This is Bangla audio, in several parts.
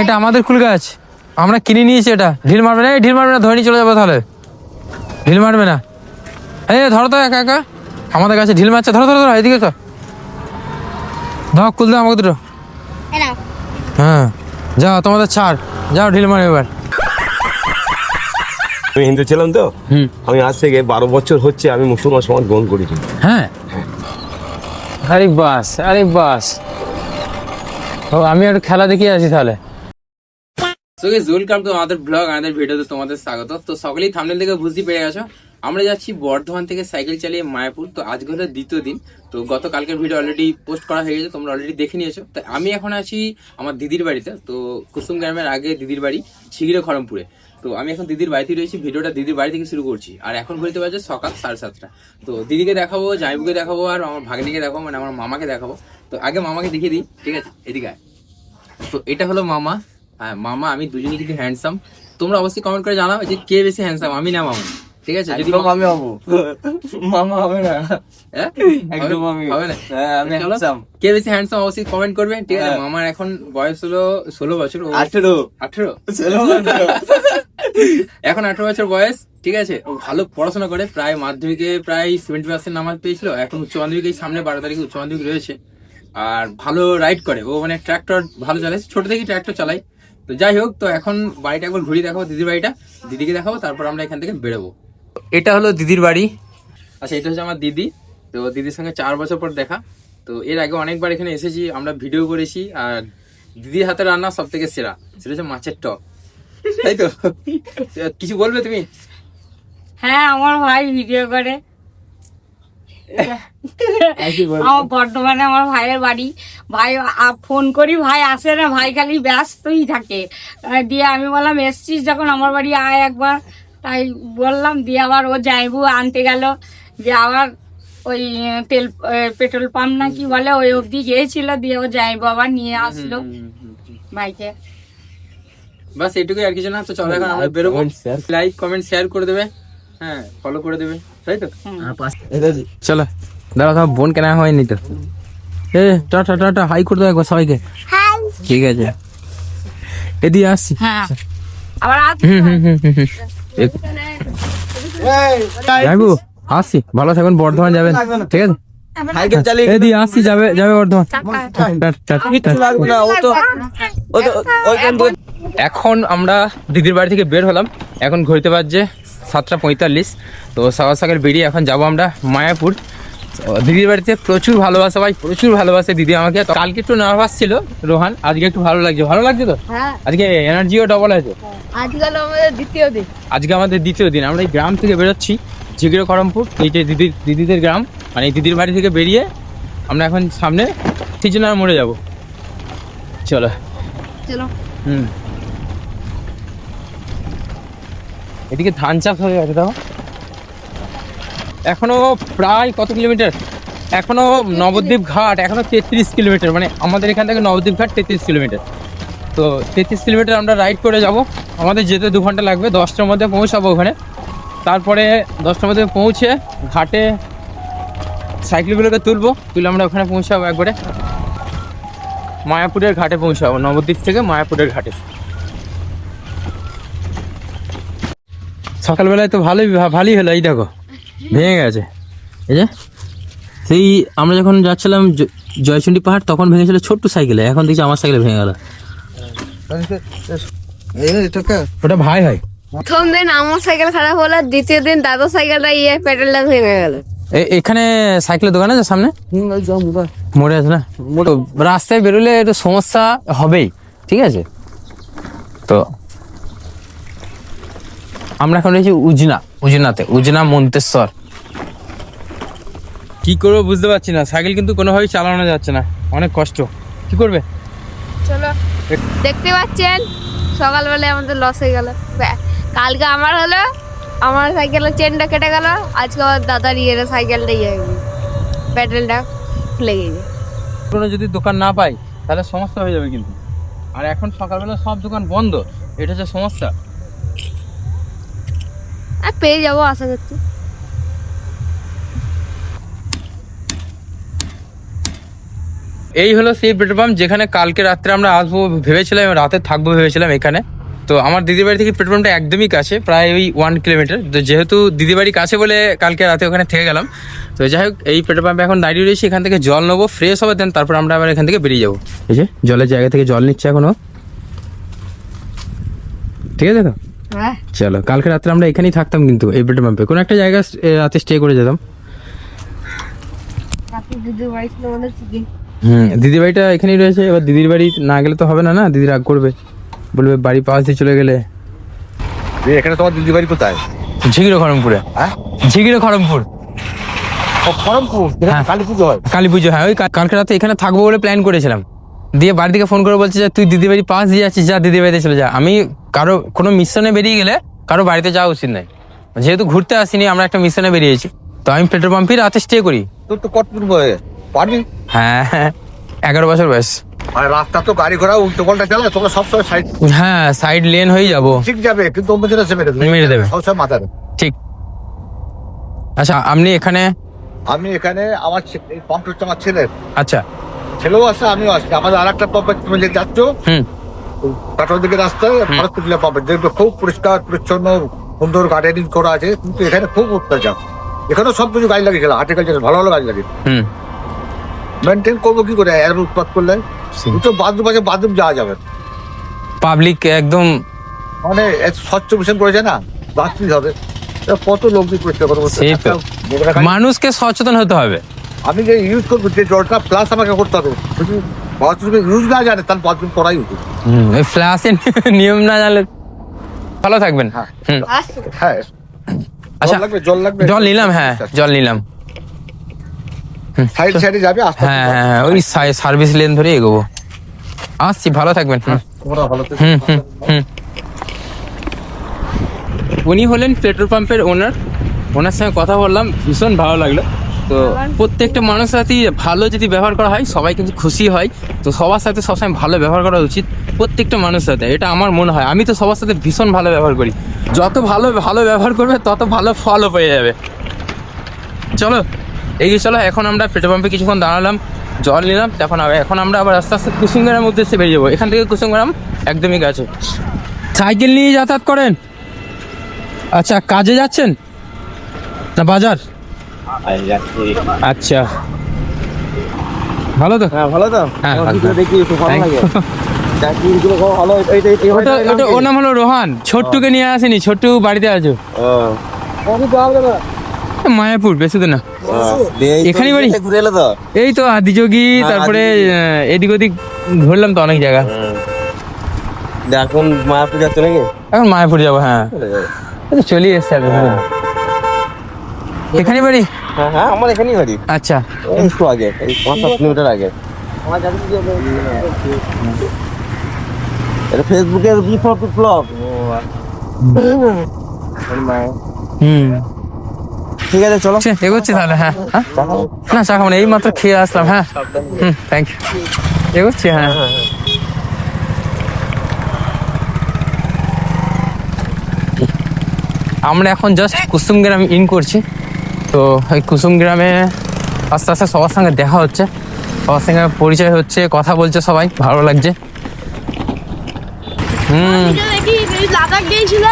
এটা আমাদের কুল গাছ, আমরা কিনে নিয়েছি। এটা ঢিল মারবে না, ঢিল মারবে না, ধরে নিয়ে চলে যাবো তাহলে। ঢিল মারবে না, এই ধরো তো একা একা, আমাদের কাছে ঢিল মারছে। ধরো ধরো ধরো, এদিকে তো ধর, কুল দাও আমাকে দুটো। হ্যাঁ যাও, তোমাদের ছাড়, যাও ঢিল মারো এবার। আমি হিন্দু ছিলাম তো, আমি আজ থেকে 12 বছর হচ্ছে আমি মুসলমান সমাজ গ্রহণ করেছি। হ্যাঁ, আরে বাস, আরে বাস। ও আমি একটু খেলা দেখিয়ে আছি তাহলে। সো গাইস, ওয়েলকাম টু আমাদের ব্লগ, আমাদের ভিডিওতে তোমাদের স্বাগত। তো সকলেই থাম্বনেল থেকে বুঝতে পেরে গেছো, আমরা যাচ্ছি বর্ধমান থেকে সাইকেল চালিয়ে মায়াপুর। তো আজকে হলো দ্বিতীয় দিন। তো গতকালকের ভিডিও অলরেডি পোস্ট করা হয়ে গেছে, তোমরা অলরেডি দেখে নিয়েছো। তো আমি এখন আছি আমার দিদির বাড়িতে। তো কুসুম গ্রামের আগে দিদির বাড়ি ছিগড়ে খড়মপুরে। তো আমি এখন দিদির বাড়িতে রয়েছি, ভিডিওটা দিদির বাড়ি থেকে শুরু করছি। আর এখন ঘুরতে পারছে সকাল 7:30। তো দিদিকে দেখাবো, জাইবুকে দেখাবো, আর আমার ভাগ্নিকে দেখাবো, মানে আমার মামাকে দেখাবো। তো আগে মামাকে দেখিয়ে দিই, ঠিক আছে? এদিকে আয়। তো এটা হলো মামা। হ্যাঁ, মামা আমি দুজনেই কিন্তু হ্যান্ডসাম। তোমরা অবশ্যই কমেন্ট করে জানাও যে কে বেশি হ্যান্ডসাম, আমি না মামা, ঠিক আছে? যদি আমি হবো, মামা হবে না, একদম আমি হবে না, আমি হ্যান্ডসাম। কে বেশি হ্যান্ডসাম অবশ্যই কমেন্ট করবেন, ঠিক আছে? মামার এখন বয়স হলো 16 বছর। 18 এখন 18 বছর বয়স, ঠিক আছে? ও ভালো পড়াশোনা করে, প্রায় মাধ্যমিকে প্রায় 70% নাম্বার পেয়েছিল। এখন উচ্চ মাধ্যমিক এই সামনে 12 তারিখে উচ্চ মাধ্যমিক রয়েছে। আর ভালো রাইড করে ও, মানে ট্রাক্টর ভালো চালায়, ছোট থেকেই ট্রাক্টর চালাই। তো যাই হোক, তো এখন বাড়িটা একবার ঘুরিয়ে দেখাবো, দিদির বাড়িটা দিদিকে দেখাবো, তারপর আমরা এখান থেকে বেরোবো। এটা হলো দিদির বাড়ি। আচ্ছা, এটা হচ্ছে আমার দিদি। তো দিদির সঙ্গে 4 বছর পর দেখা। তো এর আগে অনেকবার এখানে এসেছি, আমরা ভিডিও করেছি। আর দিদির হাতে রান্না সব থেকে সেরা, সেটা হচ্ছে মাছের টক, তাই তো? কিছু বলবে তুমি? হ্যাঁ, আমার ভাই ভিডিও করে। আমার বর্ধমানে আমার ভাইয়ের বাড়ি। ভাই ফোন করি, ভাই আসে না, ভাই খালি ব্যস্তই থাকে। দিয়ে আমি বললাম এসছিস যখন আমার বাড়ি আয় একবার, তাই বললাম। দিয়ে আবার ও যাইবু আনতে গেল, দিয়ে আবার ওই পেট্রোল পাম্প না কি বলে ওই অবধি গিয়েছিল, দিয়ে ও যাইবু আবার নিয়ে আসলো ভাইকে। বাস এটুকুই, আর কিছু না। তো চলো এখন আমরা বেরোবো। লাইক কমেন্ট শেয়ার করে দেবে, হ্যাঁ ফলো করে দেবে, তাই তো? চলো দাঁড়া, তোমার বোন কেনা হয়নি তো। এ টাটা টাটা, হাই করে দেবো একবার সবাইকে। ঠিক আছে, এদিকে আসছি। হ্যাঁ, আবার যাইবো, আসছি। ভালো থাকুন, বর্ধমান যাবেন, ঠিক আছে? সাইকেল চালিয়ে এদিকে আসছি, যাবে যাবে বর্ধমান। এখন আমরা দিদির বাড়ি থেকে বের হলাম, এখন ঘুরতে পারছে 7:45। তো সকাল সকাল বেরিয়ে এখন যাবো আমরা মায়াপুর। দিদির বাড়িতে প্রচুর ভালোবাসা ভাই, প্রচুর ভালোবাসে দিদি আমাকে। তো কালকে একটু নার্ভাস ছিল রোহান, আজকে একটু ভালো লাগছে। ভালো লাগছে তো? আজকে এনার্জিও ডবল আছে। আজকে আমাদের দ্বিতীয় দিন। আমরা এই গ্রাম থেকে বেরোচ্ছি, ঝিগড়ে খড়মপুর, এই যে দিদিদের গ্রাম, মানে এই দিদির বাড়ি থেকে বেরিয়ে আমরা এখন সামনে ঠিচুনার মোড়ে যাবো। চলো চলো। এদিকে ধান চাষ হয়ে গেছে, দেখো। এখনো প্রায় কত কিলোমিটার? এখনো নবদ্বীপ ঘাট এখনো 33 কিলোমিটার, মানে আমাদের এখান থেকে নবদ্বীপ ঘাট 33 কিলোমিটার। তো 33 কিলোমিটার আমরা রাইড করে যাব। আমাদের যেতে 2 ঘন্টা লাগবে, 10টার মধ্যে পৌঁছাবো ওখানে। তারপরে 10টার মধ্যে পৌঁছে ঘাটে সাইকেলগুলোকে তুলে আমরা ওখানে পৌঁছাবো, একবারে মায়াপুরের ঘাটে পৌঁছাবো, নবদ্বীপ থেকে মায়াপুরের ঘাটে। সকালবেলায় তো ভালোই হলো, এই দেখো ভেঙে গেছে। এই যে সেই আমরা যখন যাচ্ছিলাম জয়চন্ডী পাহাড়, তখন ভেঙেছিল ছোট্ট সাইকেলে, এখন দেখছি আমার সাইকেলে ভেঙে গেল। ওটা ভাই হয়। প্রথম দিন আমার সাইকেল খারাপ হলো, দ্বিতীয় দিন দাদা সাইকেলটা পেট্রোলটা ভেঙে গেল। এখানে সাইকেলের দোকান আছে সামনে, মোড়ে আছে না? তো রাস্তায় বেরোলে একটু সমস্যা হবেই, ঠিক আছে? তো আমরা এখন রয়েছি উজনা মন্তেশ্বর। কি করবো বুঝতে পারছি না, সাইকেল কিন্তু কোনোভাবেই চালানো যাচ্ছে না, অনেক কষ্ট। কি করবে? চলো, দেখতে পাচ্ছেন সকালবেলায় আমাদের লস হয়ে গেল। কালকে আমার হলো, আমার সাইকেলের চেনটা কেটে গেল, আজকে আমার দাদার সাইকেলটা পেট্রোলটা খুলে গেছে। কোনো যদি দোকান না পাই তাহলে সমস্যা হয়ে যাবে কিন্তু। আর এখন সকালবেলা সব দোকান বন্ধ, এটা হচ্ছে সমস্যা। আর পেয়ে যাবো আশা করছি। এই হলো সেই পেট্রোল পাম্প যেখানে কালকে রাত্রে আমরা আসবো ভেবেছিলাম, রাতে থাকবো ভেবেছিলাম এখানে। তো আমার দিদির বাড়ি থেকে পেট্রোল পাম্পটা একদমই কাছে, প্রায় ওই 1 কিলোমিটার। তো যেহেতু দিদির বাড়ি কাছে বলে কালকে রাতে ওখানে থেকে গেলাম। তো যাই হোক, এই পেট্রোল পাম্পে এখন দাঁড়িয়ে রয়েছি, এখান থেকে জল নেবো, ফ্রেশ হবে, দেন তারপর আমরা আবার এখান থেকে বেরিয়ে যাবো। এই যে জলের জায়গা থেকে জল নিচ্ছে এখনো, ঠিক আছে তো? হ্যাঁ চলো, কালকে রাত্রে আমরা এখানেই থাকতাম, কিন্তু এই পেট্রোল পাম্পে কোনো একটা জায়গায় রাতে স্টে করে যেতাম। দিদির বাড়ি ছিল আমাদের চিকেন। দিদির বাড়িটা এখানেই রয়েছে। এবার দিদির বাড়ি না গেলে তো হবে না, না দিদি রাগ করবে, বলবে বাড়ি পাশ দিয়ে চলে গেলে। এখানে তোমার দিদি বাড়ি কোথায়? ঝিগিরো খড়মপুরে। হ্যাঁ, ঝিগিরো খড়মপুর, খড়মপুর। হ্যাঁ। কালী পুজো হয়। কালী পুজো, হ্যাঁ। ওই কালকে রাতে এখানে থাকবো বলে প্ল্যান করেছিলাম, দিয়ে বাড়ি থেকে ফোন করে বলছে যে তুই দিদি বাড়ি পাশ দিয়ে যাচ্ছিস, যা দিদি বাড়িতে চলে যা। আমি কারো কোনো মিশনে বেরিয়ে গেলে কারো বাড়িতে যাওয়া উচিত নয়, যেহেতু ঘুরতে আসিনি, আমরা একটা মিশনে বেরিয়েছি। তো আমি পেট্রোল পাম্পে রাতে স্টে করি। তোর তো কতটুকু বয়স? পারবি? হ্যাঁ, 11 বছর বয়স। আর রাস্তা তো গাড়ি ঘোড়া উল্টো পাল্টা চালায়, তোমরা সবসময় সাইড হ্যাঁ, সাইড লেন হয়ে যাবো, ঠিক যাবে, কিন্তু অন্য জন্য মেরে দেবে। সবসময় মাথা দেবে। ঠিক। আচ্ছা, আপনি এখানে? আমি এখানে আমার এই পাম্পটা হচ্ছে আমার ছেলের। আচ্ছা। ছেলেও আসছে, আমিও আসছি। আমাদের আর একটা পাম্পে তুমি যে যাচ্ছ, কাটোর দিকে রাস্তায় ভারতপুরিয়া পাম্পে দেখবে, খুব পরিষ্কার পরিচ্ছন্ন, সুন্দর গার্ডেনিং করা আছে। কিন্তু এখানে খুব অত্যাচার। এখানেও সব কিছু গাছ লাগিয়েছিল, হার্টিকালচার ভালো ভালো গাছ লাগিয়ে মেনটেন করবো কি করে? এর উৎপাদ করলে তো বাথরুম আছে, বাথরুম যাওয়া যাবে। পাবলিক একদম মানে স্বচ্ছ মিশন করেছে না, বাথরুম হবে। কত লোক দিয়ে পরিষ্কার করবো? সেই তো। মানুষকে সচেতন হতে হবে। আমি যে ইউজ করবো যে জলটা, প্লাস আমাকে করতে হবে। যদি বাথরুমে ইউজ না জানে, তাহলে বাথরুম করাই উচিত। এই ফ্ল্যাশের নিয়ম না জানলে। ভালো থাকবেন। হ্যাঁ। হুম। হ্যাঁ, আচ্ছা, জল লাগবে। জল নিলাম। হ্যাঁ, জল নিলাম। সাইড সাইডে যাবে, আস্তে হ্যাঁ হ্যাঁ, ওই সার্ভিস লেন ধরে এগোবো। আসছি, ভালো থাকবেন। তোমরা ভালো থেকো। হুম হুম হুম। উনি হলেন পেট্রোল পাম্পের ওনার। ওনার সঙ্গে কথা বললাম, ভীষণ ভালো লাগলো। তো প্রত্যেকটা মানুষের সাথেই ভালো যদি ব্যবহার করা হয়, সবাই কিন্তু খুশি হয়। তো সবার সাথে সবসময় ভালো ব্যবহার করা উচিত, প্রত্যেকটা মানুষের সাথে, এটা আমার মনে হয়। আমি তো সবার সাথে ভীষণ ভালো ব্যবহার করি। যত ভালো ব্যবহার করবে, তত ভালো ফলও পেয়ে যাবে। চলো এগিয়ে চলো। এখন আমরা পেট্রোল পাম্পে কিছুক্ষণ দাঁড়ালাম, জল নিলাম। এখন আমরা আবার আস্তে আস্তে কুসুমগ্রামের উদ্দেশ্যে বেরিয়ে যাবো। এখান থেকে কুসুমগ্রাম একদমই কাছে। সাইকেল নিয়ে যাতায়াত করেন? আচ্ছা, কাজে যাচ্ছেন না বাজার? আচ্ছা, ভালো তো? হ্যাঁ, ভালো তো। হ্যাঁ, দেখি একটু ভালো Thank লাগে। you. ওর নাম হলো রোহান। ছোট্টুকে নিয়ে আসেনি, ছোট্টু বাড়িতে আছো। মায়াপুর, বেশি তো না। এখানেই বাড়ি? ঘুরে এলো তো। এই তো আদিযোগী, তারপরে এদিক ওদিক ঘুরলাম তো অনেক জায়গা। এখন মায়াপুর যাচ্ছে নাকি? এখন মায়াপুর যাবো। হ্যাঁ, এই তো চলে এসছে আগে। এখানেই বাড়ি? হ্যাঁ হ্যাঁ, আমার এখানেই বাড়ি। আচ্ছা, একটু আগে, এই 5-7 কিলোমিটার আগে। এটা ফেসবুকের ব্লগ। হুম, ঠিক আছে, চলো এগোচ্ছি তাহলে। হ্যাঁ হ্যাঁ, না চা খাবো না, এই মাত্র খেয়ে আসলাম। হ্যাঁ, থ্যাংক ইউ। এগোচ্ছি। হ্যাঁ, আমরা এখন জাস্ট কুসুমগ্রাম ইন করছি। তো এই কুসুমগ্রামে আস্তে আস্তে সবার সঙ্গে দেখা হচ্ছে, সবার সঙ্গে পরিচয় হচ্ছে, কথা বলছে সবাই, ভালো লাগছে। লাদাখ গিয়েছিল।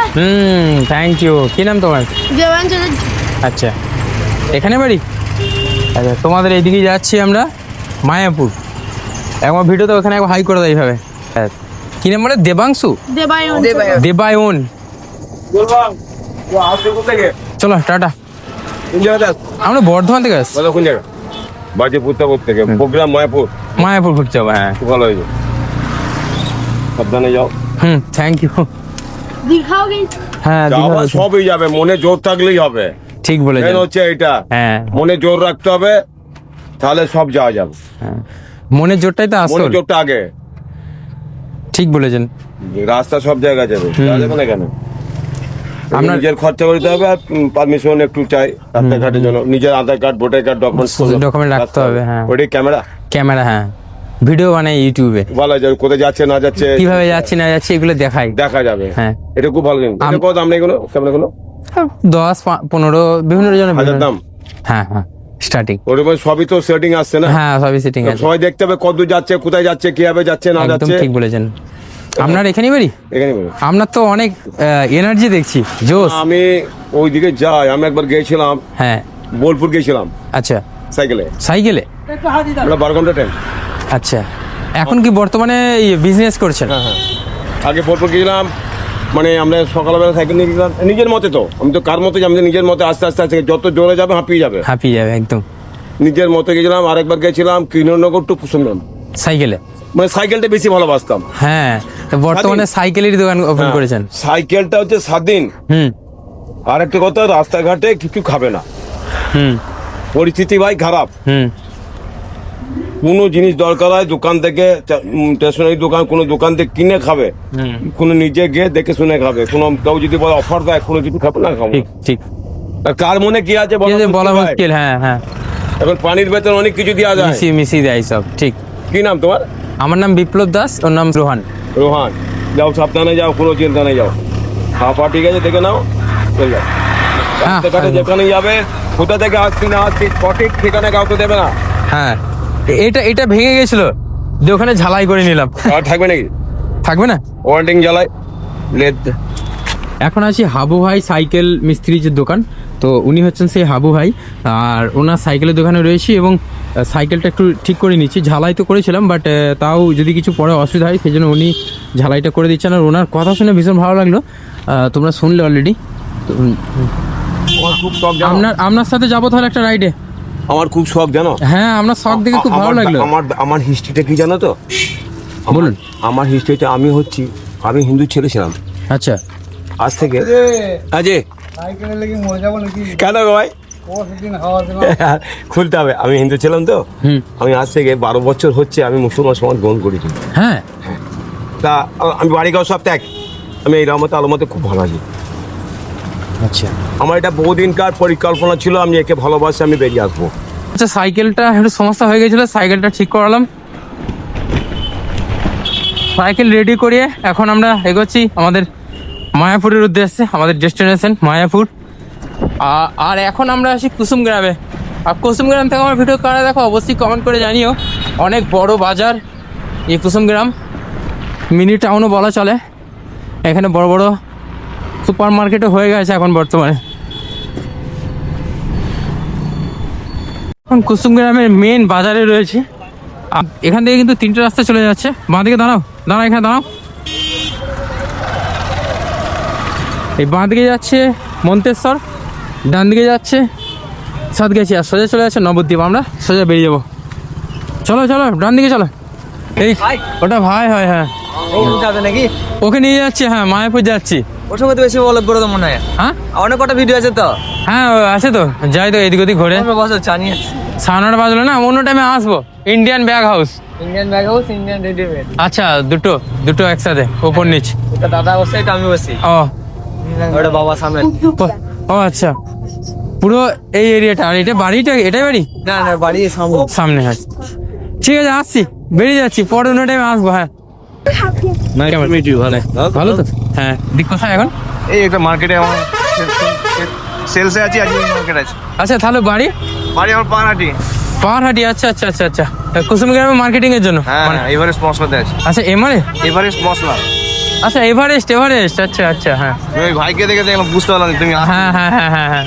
Thank you. কি নাম তোমার? আচ্ছা, এখানে বাড়ি? আচ্ছা, তোমাদের এইদিকে যাচ্ছি আমরা মায়াপুর। একবার ভিডিওতে ওখানে একবার হাই করে দেয় এইভাবে। কি নাম বলে? দেবাংশু? দেবায়ন। চলো টাটা। আমরা বর্ধমান থেকে আসছি। কোন জায়গা? বাজিপুর থেকে প্রোগ্রাম মায়াপুর। মায়াপুর ঘুরতে যাবো। হ্যাঁ, খুব ভালো হয়েছে, সাবধানে যাও। Thank you. দীঘাও গেছি। হ্যাঁ, যাওয়া সবই যাবে, মনে জোর থাকলেই হবে। ঠিক বলেছেন। মেন হচ্ছে এটা, হ্যাঁ, মনে জোর রাখতে হবে, তাহলে সব যাওয়া যাবে। মনের জোরটাই তো আসল। মনে জোরটা আগে। ঠিক বলেছেন। রাস্তা সব জায়গায় যাবে, যাওয়া যাবে না কেন? আপনার- নিজের খরচা করতে হবে, আর পারমিশন একটু চাই রাস্তাঘাটের জন্য। নিজের আধার কার্ড, ভোটার কার্ড, ডকুমেন্ট রাখতে হবে। হ্যাঁ, ওটাই ক্যামেরা। হ্যাঁ, ভিডিও বানাই ইউটিউবে, বলা যায় কোথায় যাচ্ছে না যাচ্ছে, কিভাবে যাচ্ছি না যাচ্ছি এগুলো দেখাই, দেখা যাবে। হ্যাঁ, এটা খুব ভালো জিনিস। এটা কত দাম নেই? ক্যামেরা গুলো 10-15 বিভিন্ন জনের 1000 দাম। হ্যাঁ হ্যাঁ, স্টার্টিং। ওর মধ্যে সবই তো সেটিং আসছে না, হ্যাঁ সবই সেটিং আছে, সবাই দেখতে হবে কত দূর যাচ্ছে, কোথায় যাচ্ছে, কিভাবে যাচ্ছে না একদম যাচ্ছে। ঠিক বলেছেন। আপনার এখানেই বাড়ি? এখানে বলো। আপনার তো অনেক এনার্জি দেখছি, জোশ। আমি ওইদিকে যাই, আমি একবার গিয়েছিলাম হ্যাঁ বোলপুর গিয়েছিলাম আচ্ছা, সাইকেলে, সাইকেলে? আমরা 12 ঘন্টা টাইম। আচ্ছা, এখন কি বর্তমানে বিজনেস করছেন? হ্যাঁ, আগে বোলপুর গিয়েছিলাম, মানে আমরা সকালবেলা সাইকেল নিয়ে গেলাম নিজের মতে, তো আমি তো কার মতে, আমি নিজের মতে আস্তে আস্তে আস্তে যত জোরে যাবে হাঁপিয়ে যাবে, হাঁপিয়ে যাবে একদম। নিজের মতে গেছিলাম। আরেকবার গেছিলাম কৃষ্ণনগর টু কুসুমগ্রাম সাইকেলে? মানে সাইকেলটা বেশি ভালোবাসতাম। হ্যাঁ, তো বর্তমানে সাইকেলেরই দোকান ওপেন করেছেন? সাইকেলটা হচ্ছে স্বাধীন। হুম আর একটা কথা, রাস্তাঘাটে কিছু খাবে না, হুম পরিস্থিতি ভাই খারাপ। হুম কোনো জিনিস দরকার হয় দোকান থেকে, স্টেশনারি দোকান, কোনো দোকান থেকে কিনে খাবে, হুম, কোনো নিজে গিয়ে দেখে শুনে খাবে। কোনো কেউ যদি বলে অফার দেয়, কোনো কিছু খাবে না, খাবো ঠিক ঠিক। আর কার মনে কি আছে কি যে বলা ভাই। মুশকিল। হ্যাঁ হ্যাঁ, এখন পানির ভেতর অনেক কিছু দেওয়া যায়। মিশিয়ে মিশিয়ে দেয় সব। ঠিক। কি নাম তোমার? আমার নাম বিপ্লব দাস, ওর নাম রোহান। রোহান। যাও, সাবধানে যাও, কোনো চিন্তা নেই, যাও। পা ঠিক আছে, দেখে নাও, চলে যাও। হ্যাঁ, রাস্তাঘাটে যেখানে যাবে, কোথা থেকে আসছি না আসছি সঠিক ঠিকানা কাউকে দেবে না। হ্যাঁ, এটা ভেঙে গেছিল, যে ওখানে ঝালাই করে নিলাম। আর থাকবে নাকি? থাকবে না? ওয়ারেন্টিং জ্বালাই লেদ। এখন আছি হাবু ভাই সাইকেল মিস্ত্রির যে দোকান, তো উনি হচ্ছেন সেই হাবু ভাই। আর ওনার সাইকেলের দোকানে রয়েছি এবং সাইকেলটা একটু ঠিক করে নিচ্ছি। ঝালাই তো করেছিলাম, বাট তাও যদি কিছু পরে অসুবিধা হয় সেই জন্য উনি ঝালাইটা করে দিচ্ছেন। আর ওনার কথা শুনে ভীষণ ভালো লাগলো, তোমরা শুনলে অলরেডি। আমার খুব শখ জানো, আপনার সাথে যাবো তাহলে একটা রাইডে। আমার খুব শখ জানো। হ্যাঁ, আপনার শখ দেখে খুব ভালো লাগলো। আমার হিস্ট্রিটা কি জানো তো? বলুন। আমার হিস্ট্রিটা, আমি হিন্দু ছেলে ছিলাম। আচ্ছা, আজ থেকে আজে সাইকেলে লেগে মরে যাবো নাকি? কেন ভাই? ও সেদিন হাওয়া খুলতে হবে। আমি হিন্দু ছিলাম তো, হুম, আমি আজ থেকে 12 বছর হচ্ছে আমি মুসলমান সমাজ গ্রহণ করেছি। হ্যাঁ তা আমি বাড়ি গাঁও সব ত্যাগ, আমি এই রহমতে আলমতে খুব ভালো আছি। আচ্ছা আমার এটা বহুদিনকার পরিকল্পনা ছিল, আমি একে ভালোবাসি, আমি বেরিয়ে আসবো। আচ্ছা, সাইকেলটা একটু সমস্যা হয়ে গেছিলো, সাইকেলটা ঠিক করালাম, সাইকেল রেডি করিয়ে এখন আমরা এগোচ্ছি আমাদের মায়াপুরের উদ্দেশ্যে। আমাদের ডেস্টিনেশন মায়াপুর। আর এখন আমরা আসি কুসুমগ্রামে। আর কুসুমগ্রাম থেকে আমার ভিডিও কারা দেখো অবশ্যই কমেন্ট করে জানিও। অনেক বড় বাজার এই কুসুমগ্রাম, মিনি টাউনও বলা চলে। এখানে বড় বড় সুপার মার্কেটও হয়ে গেছে এখন বর্তমানে। এখন কুসুমগ্রামের মেন বাজারে রয়েছে। এখান থেকে কিন্তু 3টে রাস্তা চলে যাচ্ছে। বাঁ দিকে দাঁড়াও, এখানে দাঁড়াও। এই বাঁ দিকে যাচ্ছে মন্তেশ্বর, ডান দিকে যাচ্ছে সাতগাছি, আর সোজা চলে যাচ্ছে নবদ্বীপ। আমরা সোজা বেরিয়ে যাবো। চলো ডান দিকে চলো। এই ওটা ভাই হয়। হ্যাঁ, যাবে নাকি? ওকে নিয়ে যাচ্ছি। হ্যাঁ, মায়াপুর যাচ্ছি। ওর সঙ্গে তো বেশি বলো বড় তো মনে হয়। হ্যাঁ অনেক কটা ভিডিও আছে তো। হ্যাঁ, আছে তো, যাই তো এদিক ওদিক ঘুরে। বসো জানিয়ে। 9:30 বাজলো না, অন্য টাইমে আসবো। Indian bag house. Indian bag house, Indian readymade. আচ্ছা, দুটো একসাথে, ওপর নিচ। এটা দাদা বসে, এটা আমি বসি। ও ওটা বাবা সামনে। ও আচ্ছা, পুরো এই এরিয়াটা। আর এটা বাড়িটা, এটাই বাড়ি? না বাড়ি সামনে। হ্যাঁ ঠিক আছে, আসছি, বেরিয়ে যাচ্ছি, পরে অন্য টাইমে আসবো। হ্যাঁ, ভালো তো? হ্যাঁ, দিক কোথায় এখন? এই একটা মার্কেটে আমার সেলসে আছি, আজকে মার্কেট আছে। আচ্ছা, তাহলে বাড়ি আমার পাহাড়াটি। পাহাড়হাটি। আচ্ছা, কুসুমগ্রামে মার্কেটিং এর জন্য। হ্যাঁ, এভারেস্ট মশলাতে আছে। আচ্ছা, এভারেস্ট মশলা। আচ্ছা, এভারেস্ট। আচ্ছা, হ্যাঁ ওই ভাইকে দেখে দেখলাম, বুঝতে পারলাম তুমি হ্যাঁ।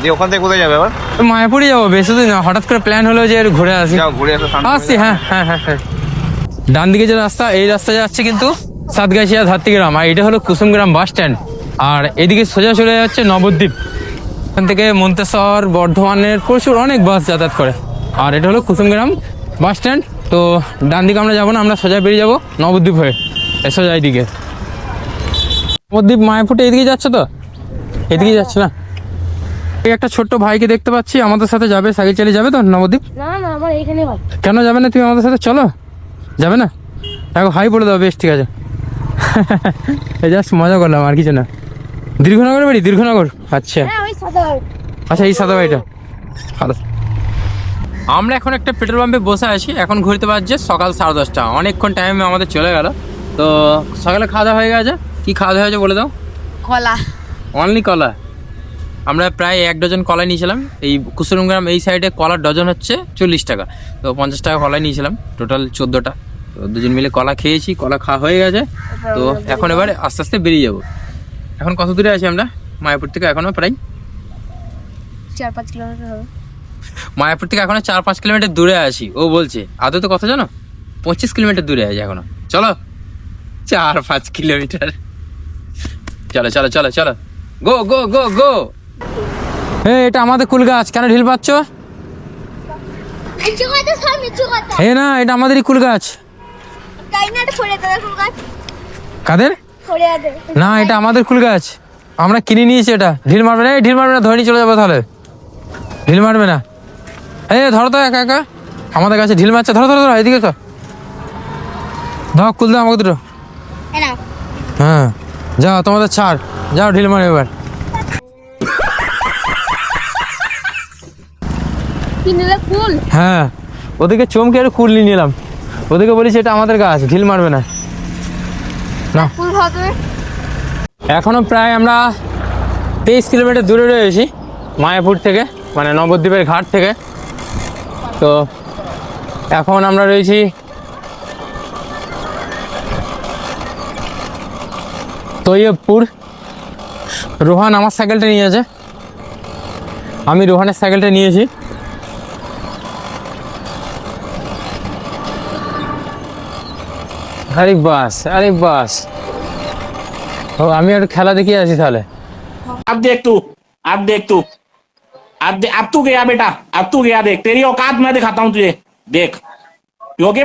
যে ওখান থেকে কোথায় যাবে আবার? মায়াপুরে যাবো, বেশি দিন না, হঠাৎ করে প্ল্যান হলো যে ঘুরে আসি। যাও ঘুরে আসো। আসছি। হ্যাঁ। ডান দিকে যে রাস্তা, এই রাস্তা যাচ্ছে কিন্তু সাতগাছিয়া ধাত্রীগ্রাম। আর এটা হলো কুসুমগ্রাম বাস স্ট্যান্ড। আর এদিকে সোজা চলে যাচ্ছে নবদ্বীপ। এখান থেকে মন্তেশ্বর, বর্ধমানের প্রচুর অনেক বাস যাতায়াত করে। আর এটা হলো কুসুমগ্রাম বাস স্ট্যান্ড। তো ডান দিকে আমরা যাবো না, আমরা সোজা বেরিয়ে যাবো নবদ্বীপ হয়ে, সোজা এইদিকে। নবদ্বীপ মায়াপুরটা এদিকে যাচ্ছে তো, এদিকে যাচ্ছে না। এই একটা ছোট্ট ভাইকে দেখতে পাচ্ছি, আমাদের সাথে যাবে, সাইকেল চালিয়ে যাবে তো নবদ্বীপ? না আমার এখানে বাড়ি। কেন যাবে না তুমি আমাদের সাথে? চলো, যাবে না? দেখো হাই বলে দাও, বেশ ঠিক আছে। জাস্ট মজা করলাম, আর কিছু না। দীর্ঘনগর বাড়ি? দীর্ঘনগর। আচ্ছা, এই সাদা বাড়িটা ভালো। আমরা এখন একটা পেট্রোল পাম্পে বসে আছি। এখন ঘুরতে পারছে সকাল 10:30। অনেকক্ষণ টাইম আমাদের চলে গেল। তো সকালে খাওয়া দাওয়া হয়ে গেছে। কি খাওয়া দাওয়া হয়েছে বলে দাও? কলা। অনলি কলা? আমরা প্রায় 1 ডজন কলা নিয়েছিলাম। এই কুসুমগ্রাম এই সাইডে কলার ডজন হচ্ছে 40 টাকা, তো 50 টাকা কলা নিয়েছিলাম, টোটাল 14টা। তো দুজন মিলে কলা খেয়েছি, কলা খাওয়া হয়ে গেছে। তো এখন এবারে আস্তে আস্তে বেরিয়ে যাব। এখন কত দূরে আছি আমরা মায়াপুর থেকে? এখনও প্রায় 4-5 কিলোমিটার হবে। মায়াপুর থেকে এখনো 4-5 কিলোমিটার দূরে আছি। ও বলছে আদৌ তো কত জানো, 25 কিলোমিটার দূরে আছে এখনো। চলো 4-5 কিলোমিটার, চলো চলো চলো চলো, গো গো গো গো। এটা আমাদের কুল গাছ, কেন ঢিল পাচ্ছ? না, এটা আমাদেরই কুল গাছ। কাদের? না, এটা আমাদের কুল গাছ, আমরা কিনে নিয়েছি। এটা ঢিল মারবে না, ঢিল মারবে না, ধরে নিয়ে চলে যাবো তাহলে। ঢিল মারবে না, ধরো তো একা একা, আমাদের কাছে ঢিল মারছে। ধরো ধরো ধরো, এদিকে তো ধর, কুল দাও আমাকে দুটো। হ্যাঁ যাও, তোমাদের ছাড়, যাও ঢিল মারো এবার। হ্যাঁ, ওদেরকে চমকে আর কুল নিয়ে নিলাম। ওদেরকে বলেছি এটা আমাদের গাছ, ঢিল মারবে না। না, এখনো প্রায় আমরা 23 কিলোমিটার দূরে রয়েছি মায়াপুর থেকে, মানে নবদ্বীপের ঘাট থেকে। তো এখন আমরা রয়েছি তৈয়বপুর। রোহান আমার সাইকেলটা নিয়েছে, আমি রোহানের সাইকেলটা নিয়েছি। আরে বাস, আরে বাস। ও, আমি আর খেলা দেখিয়ে আছি তাহলে। अब देख तू, अब तू गया बेटा, अब तू गया, देख तेरी औकात मैं दिखाता हूँ तुझे, देख योगी।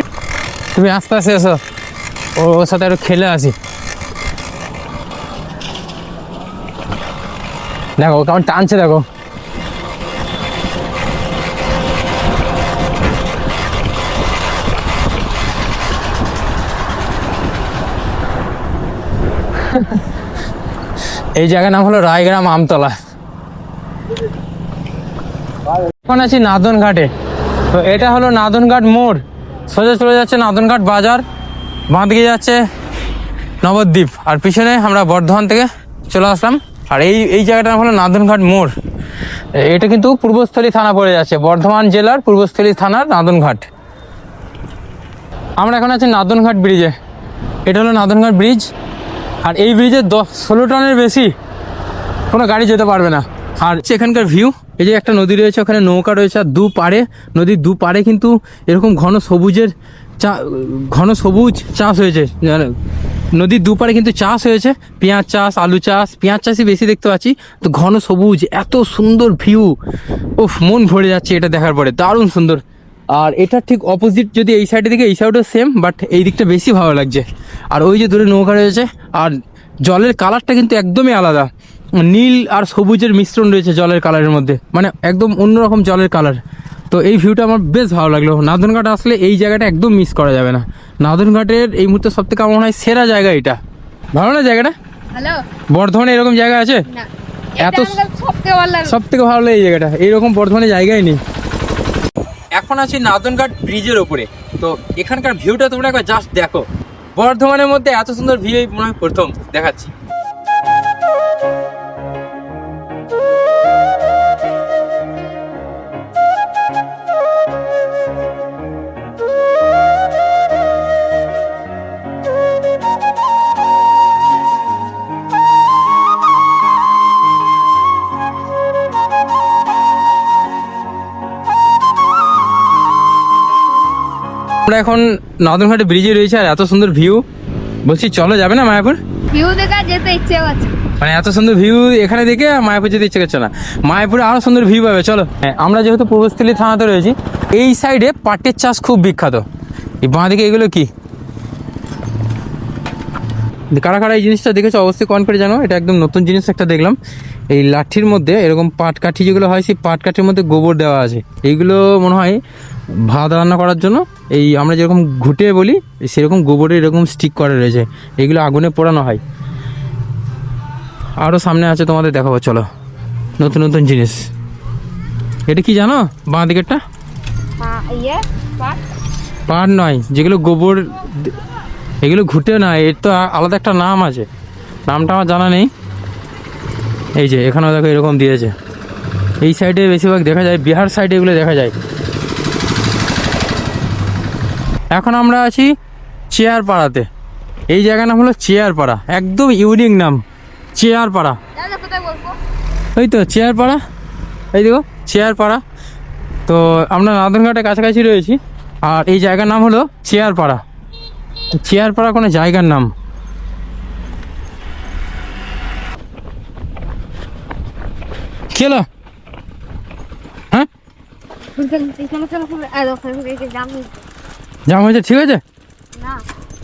তুমি আস্তে আস্তে এসো, ওর সাথে একটু খেলে আসি। দেখো কেমন টানছে, দেখো। এই জায়গার নাম হলো রায়গ্রাম আমতলা। এখন আছি নাদন ঘাটে। তো এটা হলো নাদন ঘাট মোড়, সোজা চলে যাচ্ছে নাদন ঘাট বাজার, বাঁ দিকে যাচ্ছে নবদ্বীপ, আর পিছনে আমরা বর্ধমান থেকে চলে আসলাম। আর এই জায়গাটার নাম হলো নাদন ঘাট মোড়। এটা কিন্তু পূর্বস্থলী থানা পড়ে যাচ্ছে, বর্ধমান জেলার পূর্বস্থলী থানার নাদন ঘাট। আমরা এখন আছি নাদন ঘাট ব্রিজে। এটা হলো নাদন ঘাট ব্রিজ, আর এই ব্রিজে 16 টনের বেশি কোনো গাড়ি যেতে পারবে না। আর এখানকার ভিউ, এই যে একটা নদী রয়েছে, ওখানে নৌকা রয়েছে, আর দুপারে, নদীর দুপারে কিন্তু এরকম ঘন সবুজ চাষ হয়েছে। নদীর দুপারে কিন্তু চাষ হয়েছে, পেঁয়াজ চাষ, আলু চাষ, পেঁয়াজ চাষই বেশি দেখতে পাচ্ছি। তো ঘন সবুজ, এত সুন্দর ভিউ, ওফ, মন ভরে যাচ্ছে এটা দেখার পরে, দারুণ সুন্দর। আর এটা ঠিক অপোজিট, যদি এই সাইডের দিকে, এই সাইডও সেম, বাট এই দিকটা বেশি ভালো লাগছে। আর ওই যে দূরে নৌকা রয়েছে, আর জলের কালারটা কিন্তু একদমই আলাদা, নীল আর সবুজের মিশ্রণ রয়েছে জলের কালারের মধ্যে, মানে একদম অন্যরকম জলের কালার। তো এই ভিউটা আমার বেশ ভালো লাগলো। নাদনঘাট আসলে এই জায়গাটা একদম মিস করা যাবে না। নাদনঘাটের এই মুহূর্তে সব থেকে আমার মনে হয় সেরা জায়গা এটা। ভালো না জায়গাটা? হ্যালো, বর্ধমানে এরকম জায়গা আছে? না, এত সব থেকে ভালো লাগে এই জায়গাটা, এইরকম বর্ধমানে জায়গায় নেই। এখন আছি নাদনঘাট ব্রিজের ওপরে। তো এখানকার ভিউটা তোমরা একবার জাস্ট দেখো, বর্ধমানের মধ্যে এত সুন্দর ভিউ মনে হয় প্রথম দেখাচ্ছি। আমরা এখন নাদনঘাটে ব্রিজে রয়েছে, আর এত সুন্দর ভিউ, বলছি চলো, যাবে না মায়াপুর? ভিউ দেখা যেতে ইচ্ছে করছে, মানে এত সুন্দর ভিউ এখানে দেখে মায়াপুর যেতে ইচ্ছে করছে না। মায়াপুরে আরো সুন্দর ভিউ পাবে, চলো। হ্যাঁ, আমরা যেহেতু পূর্বস্থলী থানাতে রয়েছি, এই সাইডে পাটের চাষ খুব বিখ্যাত। এই বাঁ দিকে এগুলো কি, কারা কারা এই জিনিসটা দেখেছো অবশ্যই কমেন্ট করে জানো। এটা একদম নতুন জিনিস একটা দেখলাম। এই লাঠির মধ্যে এরকম পাট কাঠি যেগুলো হয়, সেই পাট কাঠির মধ্যে গোবর দেওয়া আছে। এইগুলো মনে হয় ভাত রান্না করার জন্য, এই আমরা যেরকম ঘুটে বলি সেরকম গোবরের এরকম স্টিক করা রয়েছে, এইগুলো আগুনে পোড়ানো হয়। আরও সামনে আছে, তোমাদের দেখাবো, চলো। নতুন নতুন জিনিস। এটা কি জানো বাঁ দিকেরটা? পাট নয়, যেগুলো গোবর, এগুলো ঘুটে না, এর তো আলাদা একটা নাম আছে, নামটা আমার জানা নেই। এই যে এখানেও দেখো এরকম দিয়েছে। এই সাইডে বেশিরভাগ দেখা যায়, বিহার সাইডে এগুলো দেখা যায়। এখন আমরা আছি চেয়ারপাড়াতে। এই জায়গার নাম হলো চেয়ারপাড়া, একদম ইউনিক নাম চেয়ারপাড়া। দাদা কোথায় বলবো? ওই তো চেয়ারপাড়া, এই দেখো চেয়ারপাড়া। তো আমরা নাদনঘাটের কাছাকাছি রয়েছি, আর এই জায়গার নাম হলো চেয়ারপাড়া। চেয়ারপাড়া কোনো জায়গার নাম। কি হলো? হ্যাঁ জাম হয়েছে, ঠিক আছে।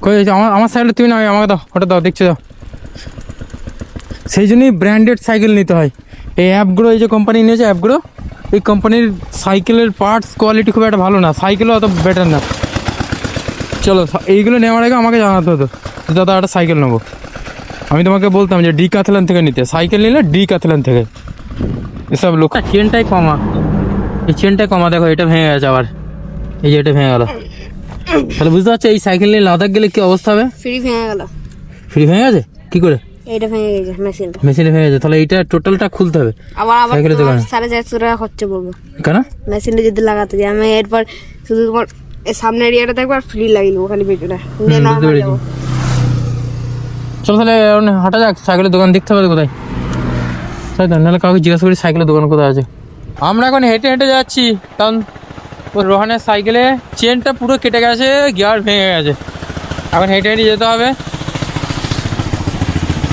কই আমার সাইকেল তুমি না, আমাকে দাও, ওটা দাও, দেখছি দাও। সেই জন্যই ব্র্যান্ডেড সাইকেল নিতে হয়। এই অ্যাপগুলো, এই যে কোম্পানি নিয়েছে অ্যাপগুলো, এই কোম্পানির সাইকেলের পার্টস কোয়ালিটি খুব একটা ভালো না, সাইকেলও অত বেটার না। চলো, এইগুলো নেওয়ার আগে আমাকে জানাতে হতো দাদা একটা সাইকেল নেবো। আমি তোমাকে বলতাম যে ডিক্যাথলন থেকে নিতে, সাইকেল নিলে ডিক্যাথলন থেকে। এসব লোক চেনটাই কমা, এই চেনটাই কমা, দেখো এটা ভেঙে গেছে আবার, এই যে এটা ভেঙে গেল। তাহলে বুঝতে পারছো এই সাইকেল নিয়ে লাদাখ গেলে কি অবস্থা হবে? ফ্রি ভেঙে গেল। ফ্রি ভেঙে গেছে কি করে? এইটা ভেঙে গেছে মেশিনটা। মেশিনে ভেঙে গেছে, তাহলে এইটা টোটালটা খুলতে হবে। আবার সাইকেলের দোকানে 450 টাকা খরচা পড়বে কেন? মেশিনটা যদি লাগাতে যাই আমি। এরপর শুধু তোমার এই সামনের এরিয়াটা দেখবো আর ফ্রি লাগিয়ে দেবো খালি পেছনে। বুঝতে পেরেছি। চলো তাহলে হাঁটা যাক, সাইকেলের দোকান দেখতে হবে কোথায়, তাই তো? নাহলে কাউকে জিজ্ঞাসা করি সাইকেলের দোকান কোথায় আছে। আমরা এখন হেঁটে হেঁটে যাচ্ছি, কারণ রোহানের সাইকেলে চেনটা পুরো কেটে গেছে, গিয়ার ভেঙে গেছে। এখন হেঁটে হেঁটে যেতে হবে,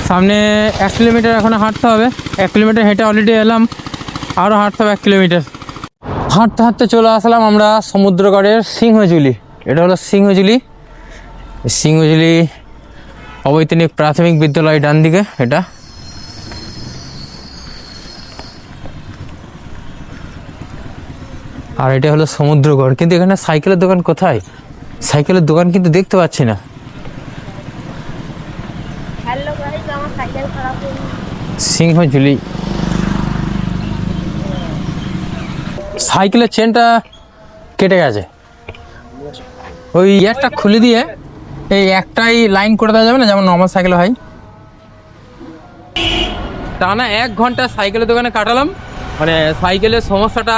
সামনে 1 কিলোমিটার এখন হাঁটতে হবে। 1 কিলোমিটার হেঁটে অলরেডি এলাম, আরও হাঁটতে হবে 1 কিলোমিটার। হাঁটতে হাঁটতে চলে আসলাম আমরা সমুদ্রগড়ের সিংহজুলি। এটা হলো সিংহজুলি। সিংহজুলি অবৈতনিক প্রাথমিক বিদ্যালয় ডান দিকে এটা। আর এটা হলো সমুদ্রগড়। কিন্তু এখানে সাইকেলের দোকান কোথায়? সাইকেলের দোকান কিন্তু দেখতে পাচ্ছি না। হ্যালো গাইস, আমার সাইকেল খারাপ হয়ে গেছে। সিংহজুলি সাইকেলের চেনটা কেটে গেছে, ওই একটা খুলে দিয়ে এই একটাই লাইন করে দেওয়া যাবে না, যেমন নর্মাল সাইকেল হয়? টানা 1 ঘন্টা সাইকেলের দোকানে কাটালাম। মানে সাইকেলের সমস্যাটা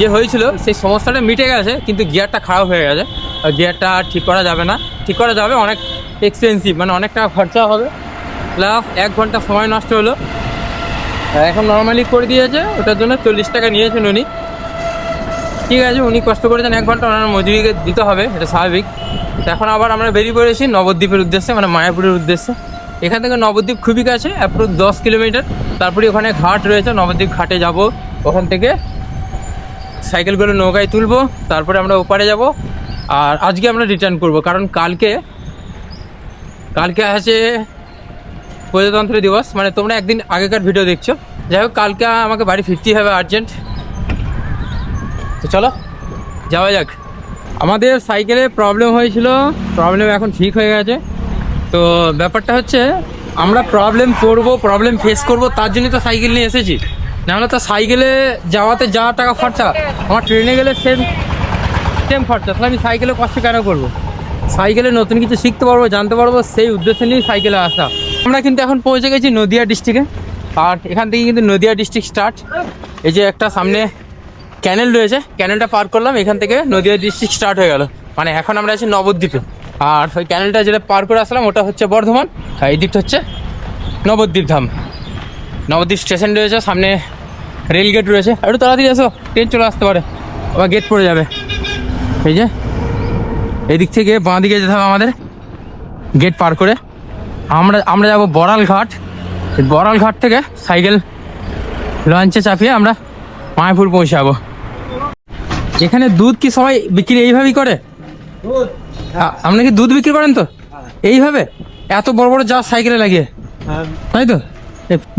যে হয়েছিল সেই সমস্যাটা মিটে গেছে, কিন্তু গিয়ারটা খারাপ হয়ে গেছে। আর গিয়ারটা ঠিক করা যাবে না, ঠিক করা যাবে, অনেক এক্সপেন্সিভ, মানে অনেক টাকা খরচা হবে। প্লাস 1 ঘন্টা সময় নষ্ট হলো। এখন নর্মালি করে দিয়েছে, ওটার জন্য 40 টাকা নিয়েছেন উনি। ঠিক আছে, উনি কষ্ট করেছেন 1 ঘন্টা, ওনার মজুরিকে দিতে হবে, এটা স্বাভাবিক। এখন আবার আমরা বেরিয়ে পড়েছি নবদ্বীপের উদ্দেশ্যে, মানে মায়াপুরের উদ্দেশ্যে। এখান থেকে নবদ্বীপ খুবই কাছে, অ্যাপ্রোচ 10 কিলোমিটার। তারপরে ওখানে ঘাট রয়েছে, নবদ্বীপ ঘাটে যাব, ওখান থেকে সাইকেলগুলো নৌকায় তুলবো, তারপরে আমরা ওপারে যাব। আর আজকে আমরা রিটার্ন করব, কারণ কালকে আছে প্রজাতন্ত্র দিবস। মানে তোমরা একদিন আগেকার ভিডিও দেখছো। যাই হোক, কালকে আমাকে বাড়ি ফিরতেই হবে আর্জেন্ট। তো চলো যাওয়া যাক। আমাদের সাইকেলে প্রবলেম হয়েছিল, প্রবলেম এখন ঠিক হয়ে গেছে। তো ব্যাপারটা হচ্ছে আমরা প্রবলেম ফেস করব, তার জন্যই তো সাইকেল নিয়ে এসেছি। নাহলে তো সাইকেলে যাওয়াতে যা টাকা খরচা, আমার ট্রেনে গেলে সেম খরচা, তাহলে আমি সাইকেলে কষ্ট কেন করবো? সাইকেলে নতুন কিছু শিখতে পারবো, জানতে পারবো, সেই উদ্দেশ্য নিয়েই সাইকেলে আসা। আমরা কিন্তু এখন পৌঁছে গেছি নদিয়া ডিস্ট্রিক্টে, আর এখান থেকে কিন্তু নদিয়া ডিস্ট্রিক্ট স্টার্ট। এই যে একটা সামনে ক্যানেল রয়েছে, ক্যানেলটা পার করলাম, এখান থেকে নদিয়া ডিস্ট্রিক্ট স্টার্ট হয়ে গেল। মানে এখন আমরা আছি নবদ্বীপে, আর ওই ক্যানেলটা যেটা পার করে আসলাম ওটা হচ্ছে বর্ধমান, আর এই দিকটা হচ্ছে নবদ্বীপ ধাম। নবদ্বীপ স্টেশন রয়েছে, সামনে রেল গেট রয়েছে। একটু তাড়াতাড়ি আসো, ট্রেন চলে আসতে পারে, আবার গেট পড়ে যাবে। এই যে এই দিক থেকে বাঁ দিকে যেতে হবে আমাদের, গেট পার করে। আমরা যাবো বড়াল ঘাট। বড়াল ঘাট থেকে সাইকেল লঞ্চে চাপিয়ে আমরা মায়াপুর পৌঁছাবো। এখানে দুধ কি সবাই বিক্রি এইভাবেই করে? আপনি কি দুধ বিক্রি করেন? তো এইভাবে এত বড় বড় যা সাইকেলে লাগিয়ে, তাই তো?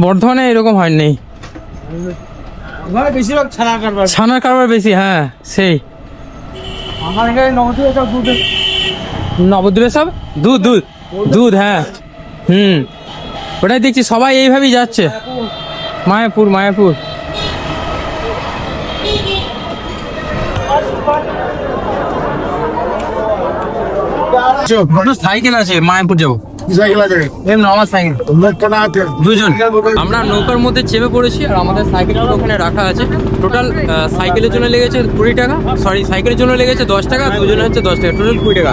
বর্ধমানে এরকম হয় নেই, বেশিরভাগ ছানার কারবার বেশি। হ্যাঁ, সেই আমার এখানে নবদ্বীপে সব দুধ। হ্যাঁ, ওটাই দেখছি সবাই এইভাবেই যাচ্ছে। মায়াপুর সাইকেল আছে, মায়াপুর যাবো। আমার সাইকেল দুজন আমরা নৌকার মধ্যে চেপে পড়েছি আর আমাদের সাইকেলগুলো ওখানে রাখা আছে। টোটাল সাইকেলের জন্য লেগেছে 20 টাকা, সরি সাইকেলের জন্য লেগেছে 10 টাকা, দুজনে হচ্ছে 10 টাকা, টোটাল 20 টাকা।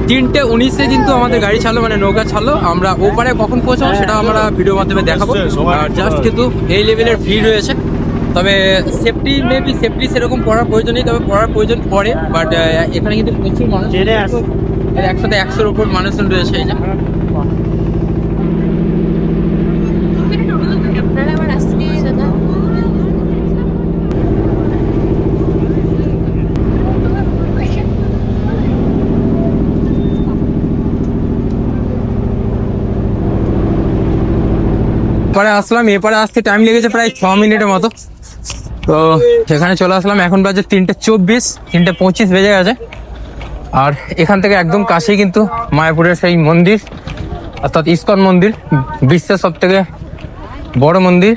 3:19 কিন্তু আমাদের গাড়ি ছাড়লো, মানে নৌকা ছাড়লো। আমরা ওপারে কখন পৌঁছাবো সেটা আমরা ভিডিও মাধ্যমে দেখাবো। আর জাস্ট কিন্তু এই লেভেলের ভিড় রয়েছে, তবে সেফটি সেরকম পড়ার প্রয়োজন নেই, তবে পড়ার প্রয়োজন পড়ে। বাট এখানে কিন্তু প্রচুর মানুষ, একসাথে 100-র উপর মানুষজন রয়েছে। এই যে পরে আসলাম, এপারে আসতে টাইম লেগেছে প্রায় 6 মিনিটের মতো। তো সেখানে চলে আসলাম, এখন বাজে 3:24, 3:25 বেজে গেছে। আর এখান থেকে একদম কাছেই কিন্তু মায়াপুরের সেই মন্দির, অর্থাৎ ইস্কন মন্দির, বিশ্বের সব থেকে বড় মন্দির।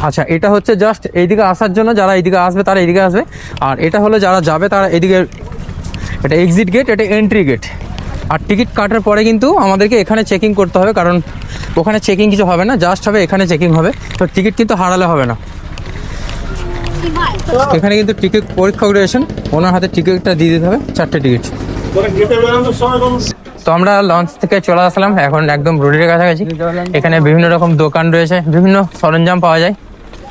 আচ্ছা, এটা হচ্ছে জাস্ট এইদিকে আসার জন্য, যারা এইদিকে আসবে তারা এইদিকে আসবে। আর এটা হলো যারা যাবে তারা এদিকে, এটা এক্সিট গেট, এটা এন্ট্রি গেট। আর টিকিট কাটার পরে কিন্তু আমাদেরকে এখানে চেকিং করতে হবে, কারণ ওখানে চেকিং কিছু হবে না, জাস্ট হবে এখানে চেকিং হবে। তো টিকিট কিন্তু হারালে হবে না। এখানে কিন্তু টিকিট পরীক্ষক রয়েছেন, ওনার হাতে টিকিটটা দিয়ে দিতে হবে, 4টে টিকিট। তো আমরা লঞ্চ থেকে চলে আসলাম, এখন একদম রোডের কাছাকাছি। এখানে বিভিন্ন রকম দোকান রয়েছে, বিভিন্ন সরঞ্জাম পাওয়া যায়।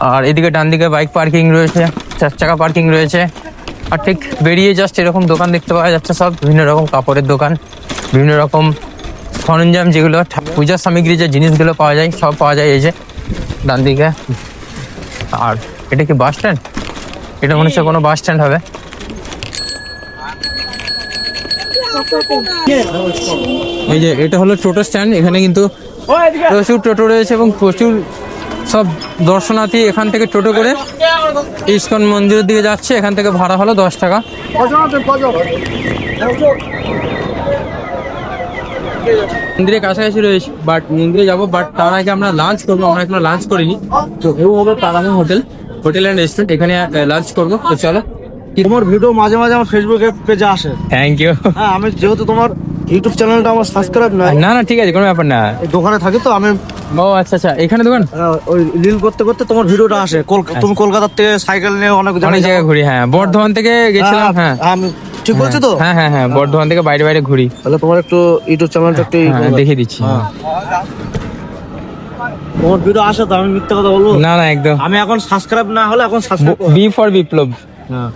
আর এদিকে ডান দিকে বাইক পার্কিং রয়েছে, 4 চাকা পার্কিং রয়েছে। আর ঠিক বেরিয়ে জাস্ট এরকম দোকান দেখতে পাওয়া যাচ্ছে, সব বিভিন্ন রকম কাপড়ের দোকান, বিভিন্ন রকম সরঞ্জাম, যেগুলো পূজার সামগ্রী যে জিনিসগুলো পাওয়া যায় সব পাওয়া যায় এই যে ডান দিকে। আর এটা কি বাস স্ট্যান্ড? এটা মনে হচ্ছে কোনো বাস স্ট্যান্ড হবে। এই যে এটা হলো টোটো স্ট্যান্ড, এখানে কিন্তু প্রচুর টোটো রয়েছে এবং প্রচুর সব দর্শনার্থী এখান থেকে টোটো করে ইস্কন মন্দিরের দিকে যাচ্ছে। এখান থেকে ভাড়া হলো 10 টাকা। মন্দিরের কাছাকাছি রয়েছে, বাট মন্দিরে যাবো, বাট তার আগে আমরা লাঞ্চ করবো। আমরা এখনো লাঞ্চ করিনি, তো এও হবে তারামি হোটেল অ্যান্ড রেস্টুরেন্ট, এখানে লাঞ্চ করবো। তো চলো। তোমার ভিডিও মাঝে মাঝে আমার ফেসবুকে পেজে আসে। Thank you. হ্যাঁ, আমি যেহেতু তোমার ইউটিউব চ্যানেলটা আমার সাবস্ক্রাইব নাই, না না ঠিক আছে, কোনো ব্যাপার না। এই দোকানে থাকি তো আমি, ও আচ্ছা আচ্ছা, এখানে দোকান, ওই রিল করতে করতে তোমার ভিডিওটা আসে। তুমি কলকাতার থেকে সাইকেল নিয়ে অনেক অনেক জায়গায় ঘুরি। হ্যাঁ, বর্ধমান থেকে গেছিলাম। হ্যাঁ, আমি ঠিক বলছি তো? হ্যাঁ হ্যাঁ হ্যাঁ, বর্ধমান থেকে বাইরে বাইরে ঘুরি। তাহলে তোমার একটু ইউটিউব চ্যানেলটা একটু দেখিয়ে দিচ্ছি। তোমার ভিডিও আসে তো, আমি মিথ্যা কথা বলবো না না, একদম। আমি এখন সাবস্ক্রাইব না হলে এখন সাবস্ক্রাইব। বি ফর বিপ্লব। হ্যাঁ,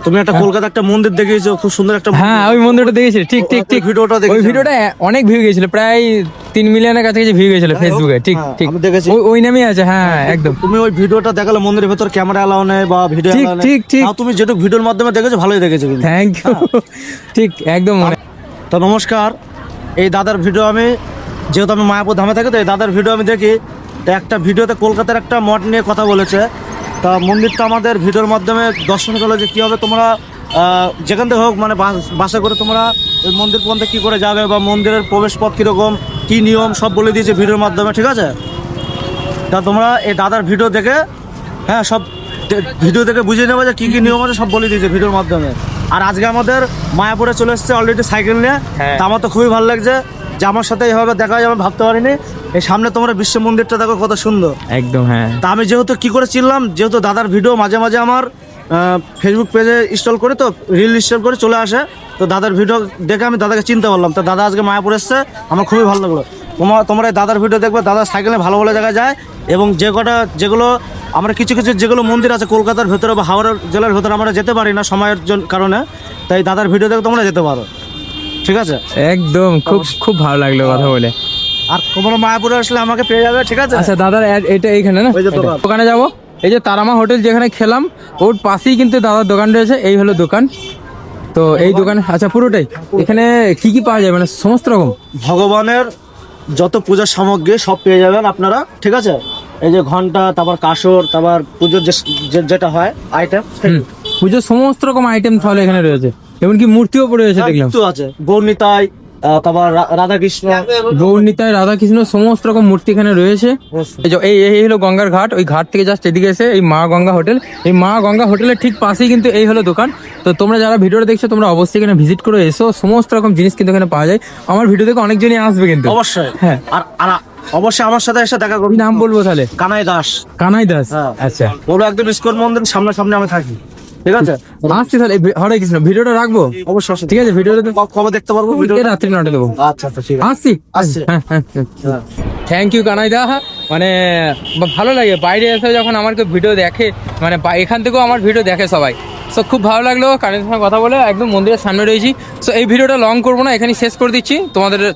তুমি একটা কলকাতা একটা মন্দির দেখিয়েছো, খুব সুন্দর একটা মন্দির। হ্যাঁ, ওই মন্দিরটা দেখেছি, ঠিক ঠিক ঠিক। ভিডিওটা দেখেছি, ওই ভিডিওটা অনেক ভিউ গেছিল, প্রায় 3 মিলিয়নের কাছাকাছি ভিউ গেছিল ফেসবুকে। ঠিক ঠিক, আমি দেখেছি। ওই নামই আছে। হ্যাঁ একদম। তুমি ওই ভিডিওটা দেখালে মন্দিরের ভেতর ক্যামেরা এলাও নেই বা ভিডিও ঠিক এলাও নেই। ঠিক ঠিক। তাও তুমি যেটুকু ভিডিওর মাধ্যমে দেখেছো ভালোই দেখেছো কিন্তু। Thank you. ঠিক একদম মনে। তো নমস্কার, এই দাদার ভিডিও আমি, যেহেতু আমি মায়াপুর ধামে থাকি, তো এই দাদার ভিডিও আমি দেখি। তো একটা ভিডিওতে কলকাতার একটা মঠ নিয়ে কথা বলেছে। তা মন্দিরটা আমাদের ভিডিওর মাধ্যমে দর্শন করলে যে কী হবে, তোমরা যেখান থেকে হোক, মানে বাসে করে তোমরা ওই মন্দির পর্যন্ত কী করে যাবে বা মন্দিরের প্রবেশ পথ কীরকম, কী নিয়ম সব বলে দিয়েছে ভিডিওর মাধ্যমে, ঠিক আছে? তা তোমরা এই দাদার ভিডিও দেখে, হ্যাঁ, সব ভিডিও দেখে বুঝে নেবে যে কী কী নিয়ম আছে, সব বলে দিয়েছে ভিডিওর মাধ্যমে। আর আজকে আমাদের মায়াপুরে চলে এসেছে অলরেডি সাইকেল নিয়ে। তা আমার তো খুবই ভালো লাগছে যে আমার সাথে এইভাবে দেখা যায়, আমি ভাবতে পারিনি। এই সামনে তোমরা বিশ্ব মন্দিরটা দেখো কত সুন্দর একদম। হ্যাঁ, তা আমি যেহেতু কি করে চিনলাম, যেহেতু দাদার ভিডিও মাঝে মাঝে আমার ফেসবুক পেজে ইনস্টল করে, তো রিল ইনস্টল করে চলে আসে। তো দাদার ভিডিও দেখে আমি দাদাকে চিনতে পারলাম। তো দাদা আজকে মায়াপুর এসছে, আমার খুবই ভালো লাগলো। তোমরা এই দাদার ভিডিও দেখবে, দাদার সাইকেলে ভালো ভালো জায়গায় যায়। এবং যেগুলো আমরা কিছু কিছু যেগুলো মন্দির আছে কলকাতার ভেতরে বা হাওড়া জেলার ভেতরে আমরা যেতে পারি না সময়ের কারণে, তাই দাদার ভিডিও দেখে তোমরা যেতে পারো, ঠিক আছে? একদম। খুব খুব ভালো লাগলো কথা বলে। আর তোমরা মায়াপুরে আসলে আমাকে পেয়ে যাবে, ঠিক আছে? আচ্ছা দাদার এটা এইখানে না, ওই যে দোকান। দোকানে যাবো। এই যে তারামা হোটেল যেখানে খেলাম, ওর পাশেই কিন্তু দাদার দোকান রয়েছে। এই হলো দোকান। তো এই দোকান, আচ্ছা পুরোটাই এখানে কি কি পাওয়া যায়, মানে সমস্ত রকম ভগবানের যত পূজার সামগ্রী সব পেয়ে যাবেন আপনারা, ঠিক আছে? এই যে ঘন্টা, তারপর কাসর, তারপর পুজোর যেটা হয় আইটেম, পুজোর সমস্ত রকম আইটেম তাহলে এখানে রয়েছে। এমনকি মূর্তিও পড়ে রয়েছে দেখলাম। কিছু আছে গৌরনীতাই, তারপর রাধাকৃষ্ণ, গৌরনীতায় রাধাকৃষ্ণ সমস্ত রকম মূর্তি এখানে রয়েছে। এই হলো গঙ্গার ঘাট, ওই ঘাট থেকে জাস্ট এদিকে এসে এই মা গঙ্গা হোটেল, এই মা গঙ্গা হোটেলের ঠিক পাশেই কিন্তু এই হলো দোকান। তো তোমরা যারা ভিডিওটা দেখছো তোমরা অবশ্যই এখানে ভিজিট করে এসো, সমস্ত রকম জিনিস কিন্তু এখানে পাওয়া যায়। আমার ভিডিও দেখে অনেকজনই আসবে কিন্তু অবশ্যই। হ্যাঁ, আর অবশ্যই আমার সাথে এসে দেখা কি করবি। নাম বলবো তাহলে? কানাই দাস। কানাই দাস। হ্যাঁ। আচ্ছা, বলবো একদম ইস্কন মন্দির সামনাসামনি আমি থাকি, ঠিক আছে? আসছি তাহলে। হরে কৃষ্ণ, ভিডিওটা রাখবো। অবশ্যই, ঠিক আছে, ভিডিওটা কবে দেখতে পারবো ভিডিও? রাত্রি 9টায় দেবো। আচ্ছা আচ্ছা, ঠিক আছে। আসছি। আসছি। হ্যাঁ। থ্যাংক ইউ কানাইদা। মানে ভালো লাগে বাইরে এসে যখন আমার কেউ ভিডিও দেখে, মানে এখান থেকেও আমার ভিডিও দেখে সবাই। সো খুব ভালো লাগলো কানাইদার সঙ্গে কথা বলে। একদম মন্দিরের সামনে রয়েছি। সো এই ভিডিওটা লং করবো না, এখানে শেষ করে দিচ্ছি।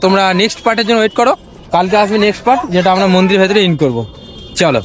তোমরা নেক্সট পার্টের জন্য ওয়েট করো। কালকে আসবে নেক্সট পার্ট, যেটা আমরা মন্দিরের ভেতরে ইন করবো। চলো।